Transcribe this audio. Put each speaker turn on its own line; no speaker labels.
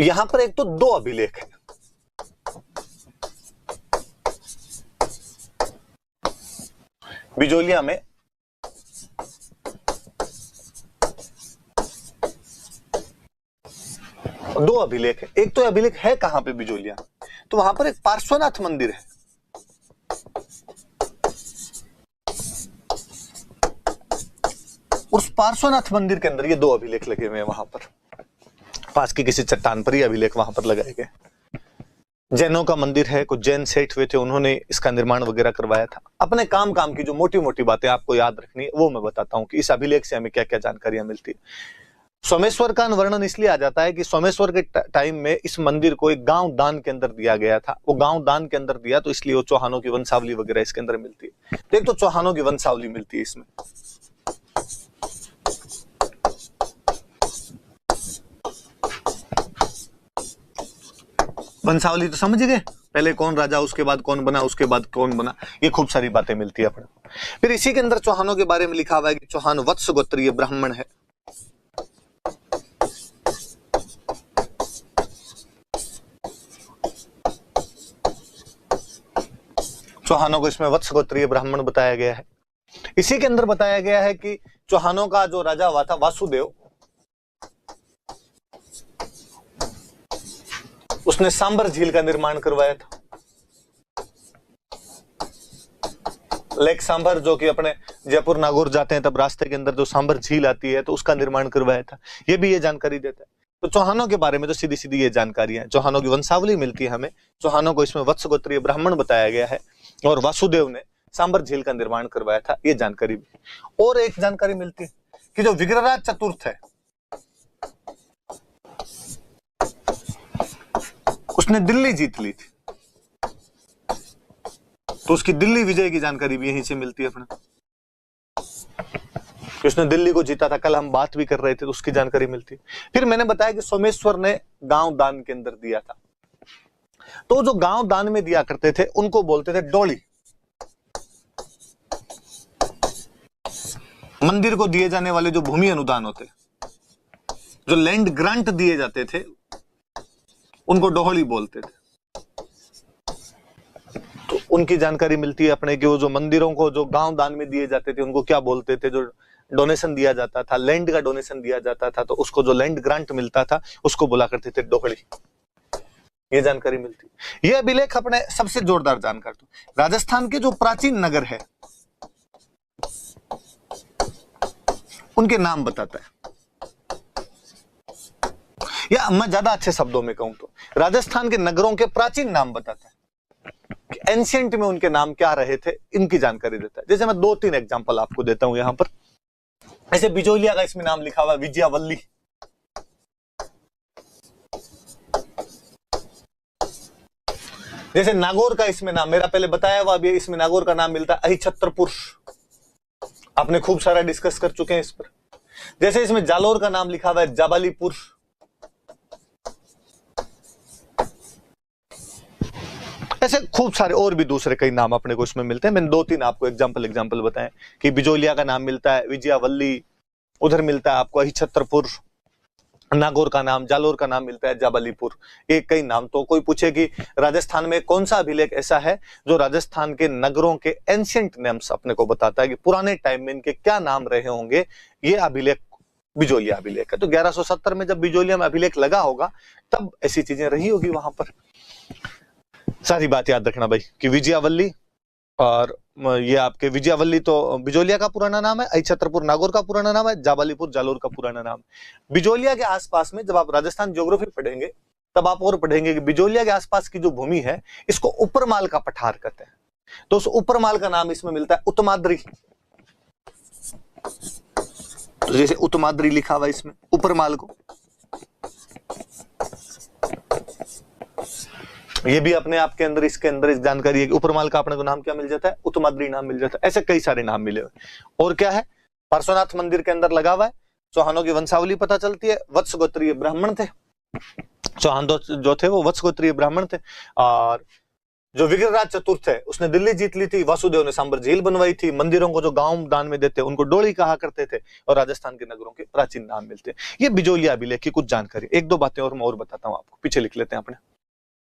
यहां पर एक तो 2 अभिलेख है। बिजोलिया में दो अभिलेख है। एक तो अभिलेख है कहां पे, बिजोलिया, तो वहां पर एक पार्श्वनाथ मंदिर है। उस पार्श्वनाथ मंदिर के अंदर ये 2 अभिलेख लगे हुए हैं। वहां पर पास की किसी चट्टान पर ये अभिलेख वहां पर लगाए गए। जैनों का मंदिर है, कुछ जैन सेठ हुए थे, उन्होंने इसका निर्माण वगैरह करवाया था। अपने काम की जो मोटी मोटी बातें आपको याद रखनी है वो मैं बताता हूं कि इस अभिलेख से हमें क्या क्या जानकारियां मिलती है। सोमेश्वर का वर्णन इसलिए आ जाता है कि सोमेश्वर के टाइम में इस मंदिर को एक गांव दान के अंदर दिया गया था। वो गांव दान के अंदर दिया तो इसलिए वो चौहानों की वंशावली वगैरह इसके अंदर मिलती है। तो एक तो चौहानों की वंशावली मिलती है इसमें। वंशावली तो समझ गए, पहले कौन राजा, उसके बाद कौन बना, उसके बाद कौन बना, ये खूब सारी बातें मिलती है अपने। फिर इसी के अंदर चौहानों के बारे में लिखा हुआ है कि चौहान वत्स गोत्रीय ब्राह्मण है। चौहानों को इसमें वत्स गोत्रीय ब्राह्मण बताया गया है। इसी के अंदर बताया गया है कि चौहानों का जो राजा हुआ था वासुदेव, उसने सांबर झील का निर्माण करवाया था। लेक सांबर, जो कि अपने जयपुर नागौर जाते हैं तब रास्ते के अंदर जो सांबर झील आती है, तो उसका निर्माण करवाया था। ये भी ये जानकारी देता है। तो चौहानों के बारे में तो सीधी सीधी ये जानकारी है। चौहानों की वंशावली मिलती है हमें। चौहानों को इसमें वत्स गोत्रीय ब्राह्मण बताया गया है और वासुदेव ने सांबर झील का निर्माण करवाया था, ये जानकारी भी। और एक जानकारी मिलती है कि जो विग्रहराज चतुर्थ है, उसने दिल्ली जीत ली थी, तो उसकी दिल्ली विजय की जानकारी भी यहीं से मिलती है अपने। उसने दिल्ली को जीता था, कल हम बात भी कर रहे थे, तो उसकी जानकारी मिलती है। फिर मैंने बताया कि सोमेश्वर ने गांव दान के अंदर दिया था, तो जो गांव दान में दिया करते थे उनको बोलते थे डोली। मंदिर को दिए जाने वाले जो भूमि अनुदान होते, जो लैंड ग्रांट दिए जाते थे, उनको डोहली बोलते थे। तो उनकी जानकारी मिलती है अपने कि वो जो मंदिरों को जो गांव दान में दिए जाते थे उनको क्या बोलते थे। जो डोनेशन दिया जाता था, लैंड का डोनेशन दिया जाता था, तो उसको जो लैंड ग्रांट मिलता था उसको बोला करते थे डोहली। ये जानकारी मिलती है। ये अभिलेख अपने सबसे जोरदार जानकार तो राजस्थान के जो प्राचीन नगर है उनके नाम बताता है। या मैं ज्यादा अच्छे शब्दों में कहूं तो राजस्थान के नगरों के प्राचीन नाम बताता है कि एंशिएंट में उनके नाम क्या रहे थे, इनकी जानकारी देता है। जैसे मैं 2-3 एग्जांपल आपको देता हूं यहां पर। ऐसे बिजोलिया का इसमें नाम लिखा हुआ है विजयावल्ली। जैसे नागौर का इसमें नाम मेरा पहले बताया हुआ, अभी इसमें नागौर का नाम मिलता है अहिछत्रपुर। आपने खूब सारा डिस्कस कर चुके हैं इस पर। जैसे इसमें जालोर का नाम लिखा हुआ है जाबालीपुर। ऐसे खूब सारे और भी दूसरे कई नाम अपने को इसमें मिलते हैं। मैंने 2-3 आपको एग्जाम्पल बताएं कि बिजोलिया का नाम मिलता है विजयावल्ली, उधर मिलता है आपको अहिछत्रपुर, नागौर का नाम, जालोर का नाम मिलता है जाबालीपुर। ये कई नाम। तो कोई पूछे कि राजस्थान में कौन सा अभिलेख ऐसा है जो राजस्थान के नगरों के एंशिएंट नेम्स अपने को बताता है कि पुराने टाइम में इनके क्या नाम रहे होंगे, ये अभिलेख बिजोलिया अभिलेख है। तो 1170 में जब बिजोलिया में अभिलेख लगा होगा तब ऐसी चीजें रही होगी वहां पर। सारी बात याद रखना भाई कि विजयावल्ली, और ये आपके विजयावल्ली तो बिजोलिया का पुराना नाम है, अहिछत्रपुर नागौर का पुराना नाम है, जाबालीपुर जालोर का पुराना नाम। बिजोलिया के आसपास में जब आप राजस्थान ज्योग्राफी पढ़ेंगे तब आप और पढ़ेंगे कि बिजोलिया के आसपास की जो भूमि है इसको उपरमाल का पठार कहते हैं। तो उस उपरमाल का नाम इसमें मिलता है उत्तमाद्री। तो जैसे उत्तमाद्री लिखा हुआ इसमें उपरमाल को, ये भी अपने आप के अंदर इसके अंदर इस जानकारी है कि उपरमाल का अपने को नाम क्या मिल जाता है, उत्तमाद्री नाम मिल जाता है। ऐसे कई सारे नाम मिले हुए। और क्या है, पार्श्वनाथ मंदिर के अंदर लगा हुआ है। चौहानों की वंशावली पता चलती है, वत्स गोत्रीय ब्राह्मण थे। चौहान जो थे वो वत्स गोत्रीय ब्राह्मण थे। और जो विग्रहराज चतुर्थ है उसने दिल्ली जीत ली थी, वासुदेव ने सांबर झील बनवाई थी, मंदिरों को जो गांव दान में देते उनको डोली कहा करते थे, और राजस्थान के नगरों के प्राचीन नाम मिलते हैं। ये बिजोलिया अभिलेख की कुछ जानकारी, एक दो बातें और मैं और बताता हूं आपको, पीछे लिख लेते हैं अपने।